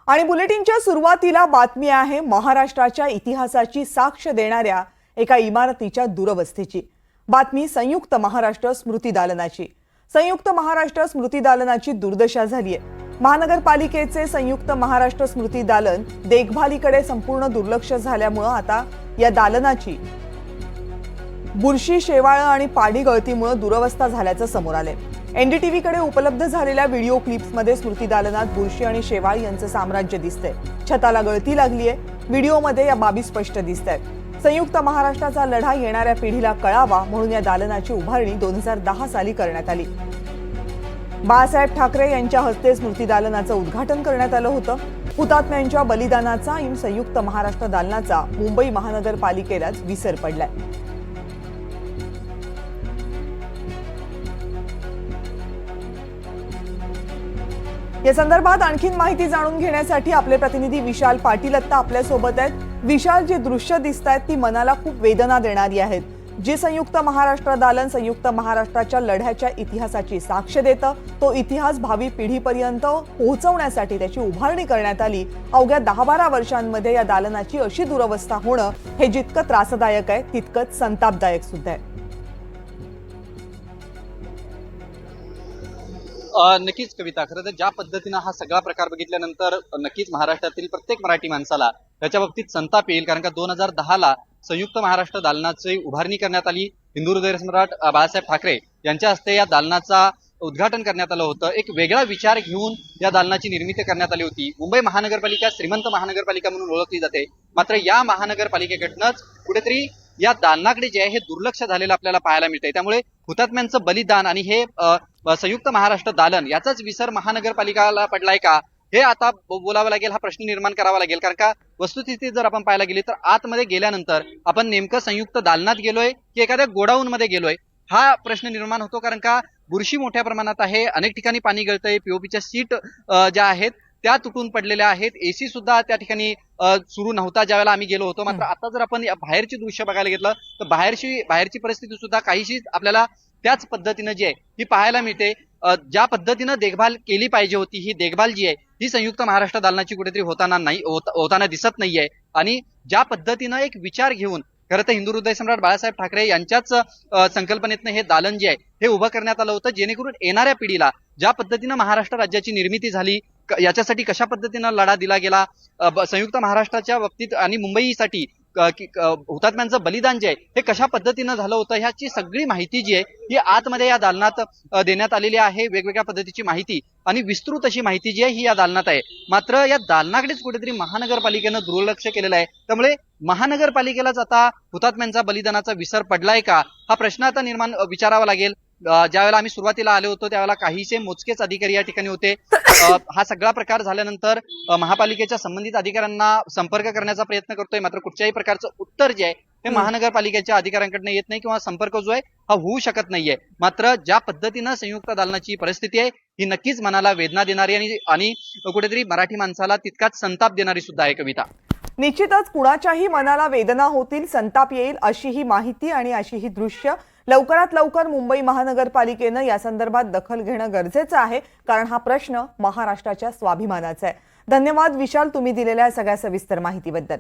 आणि बुलेटिनच्या सुरुवातीला बातमी आहे महाराष्ट्राच्या इतिहासाची साक्ष देणाऱ्या एका इमारतीच्या दुरवस्थेची। बातमी संयुक्त महाराष्ट्र स्मृती दालनाची। संयुक्त महाराष्ट्र स्मृती दालनाची दुर्दशा झाली आहे। महानगरपालिकेचे संयुक्त महाराष्ट्र स्मृती दालन देखभालीकडे संपूर्ण दुर्लक्ष झाल्यामुळे आता या दालनाची बुरशी, शेवाळ आणि पाणी गळतीमुळे दुरवस्था झाल्याचं समोर आले। एनडीटीव्ही कडे उपलब्ध झालेल्या व्हिडिओ क्लिप्समध्ये स्मृती दालनात बुरशी आणि शेवाळ यांचं साम्राज्य दिसतंय। छताला गळती लागलीये। व्हिडिओमध्ये या बाबी स्पष्ट दिसतायत। संयुक्त महाराष्ट्राचा लढा येणाऱ्या पिढीला कळावा म्हणून या दालनाची उभारणी 2010 साली करण्यात आली। बाळासाहेब ठाकरे यांच्या हस्ते स्मृती दालनाचं उद्घाटन करण्यात आलं होतं। हुतात्म्यांच्या बलिदानाचा संयुक्त महाराष्ट्र दालनाचा मुंबई महानगरपालिकेलाच विसर पडलाय। या संदर्भात आणखीन माहिती जाणून घेण्यासाठी आपले प्रतिनिधी विशाल पाटील आता आपल्या सोबत आहेत। विशाल, जी दृश्य दिसतायत ती मनाला खूप वेदना देणारी आहेत। जे संयुक्त महाराष्ट्र दालन संयुक्त महाराष्ट्राच्या लढ्याच्या इतिहासाची साक्ष देतं, तो इतिहास भावी पिढीपर्यंत पोहोचवण्यासाठी त्याची उभारणी करण्यात आली। अवघ्या 10-12 वर्षांमध्ये या दालनाची अशी दुरवस्था होणं हे जितकं त्रासदायक आहे तितकंच संतापदायक सुद्धा आहे। नक्कीच कविता, खरं तर ज्या पद्धतीनं हा सगळा प्रकार बघितल्यानंतर नक्कीच महाराष्ट्रातील प्रत्येक मराठी माणसाला त्याच्या बाबतीत संताप येईल। कारण का 2010 ला संयुक्त महाराष्ट्र दालनाची उभारणी करण्यात आली। हिंदू हृदय सम्राट बाळासाहेब ठाकरे यांच्या हस्ते या दालनाचा उद्घाटन करण्यात आलं होतं। एक वेगळा विचार घेऊन या दालनाची निर्मिती करण्यात आली होती। मुंबई महानगरपालिका श्रीमंत महानगरपालिका म्हणून ओळखली जाते, मात्र या महानगरपालिकेकडनंच कुठेतरी या दालनाकडे जे आहे हे दुर्लक्ष झालेलं आपल्याला पाहायला मिळतंय। त्यामुळे हुतात्म्यांचं बलिदान आणि हे संयुक्त महाराष्ट्र दालन याचाच विसर महानगरपालिकाला पडलाय का, हे आता बोलावं लागेल, हा प्रश्न निर्माण करावा लागेल। कारण का वस्तुस्थिती जर आपण पाहायला गेली तर आतमध्ये गेल्यानंतर आपण नेमकं संयुक्त दालनात गेलोय की एखाद्या गोडाऊन मध्ये गेलोय, हा प्रश्न निर्माण होतो। कारण का बुरशी मोठ्या प्रमाणात आहे, अनेक ठिकाणी पाणी गळतंय, पीओपीच्या सीट ज्या आहेत त्या तुटून पडलेल्या आहेत, एसी सुद्धा त्या ठिकाणी सुरू नव्हता ज्यावेळेला आम्ही गेलो होतो। मात्र आता जर आपण बाहेरची दृश्य बघायला घेतलं तर बाहेरची परिस्थिती सुद्धा काहीशी आपल्याला त्याच पद्धतीनं जी आहे ही पाहायला मिळते। ज्या पद्धतीनं देखभाल केली पाहिजे होती, ही देखभाल जी आहे ही संयुक्त महाराष्ट्र दालनाची कुठेतरी होताना दिसत नाहीये। आणि ज्या पद्धतीनं एक विचार घेऊन खरं तर हिंदू हृदय सम्राट बाळासाहेब ठाकरे यांच्याच संकल्पनेतनं हे दालन जे आहे हे उभं करण्यात आलं होतं, जेणेकरून येणाऱ्या पिढीला ज्या पद्धतीनं महाराष्ट्र राज्याची निर्मिती झाली, याच्यासाठी कशा पद्धतीनं लढा दिला गेला संयुक्त महाराष्ट्राच्या बाबतीत आणि मुंबईसाठी हुतात्म्यांचं बलिदान जे आहे हे कशा पद्धतीनं झालं होतं, ह्याची सगळी माहिती जी आहे ही आतमध्ये या दालनात देण्यात आलेली आहे। वेगवेगळ्या पद्धतीची माहिती आणि विस्तृत अशी माहिती जी आहे ही या दालनात आहे। मात्र या दालनाकडेच कुठेतरी महानगरपालिकेनं दुर्लक्ष केलेलं आहे। त्यामुळे महानगरपालिकेलाच आता हुतात्म्यांचा बलिदानाचा विसर पडलाय का, हा प्रश्न आता विचारावा लागेल। ज्यावेळेला आम्ही सुरुवातीला आले होतो त्यावेळेला काहीसे मोजकेच अधिकारी या ठिकाणी होते। हा सगळा प्रकार झाल्यानंतर महापालिकेच्या संबंधित अधिकाऱ्यांना संपर्क करण्याचा प्रयत्न करतोय, मात्र कुठच्याही प्रकारचं उत्तर जे आहे हे महानगरपालिकेच्या अधिकाऱ्यांकडनं येत नाही किंवा संपर्क जो आहे हा होऊ शकत नाहीये। मात्र ज्या पद्धतीनं संयुक्त दालनाची परिस्थिती आहे ही नक्कीच मनाला वेदना देणारी आणि कुठेतरी मराठी माणसाला तितकाच संताप देणारी सुद्धा आहे कविता। निश्चितच कुणाच्याही मनाला वेदना होतील, संताप येईल अशी ही माहिती आणि अशी ही दृश्य लवकरात लवकर मुंबई महानगरपालिकेनं या संदर्भात दखल घेणं गरजेचं आहे, कारण हा प्रश्न महाराष्ट्राच्या स्वाभिमानाचा आहे। धन्यवाद विशाल, तुम्ही दिलेल्या सगळ्या सविस्तर माहितीबद्दल।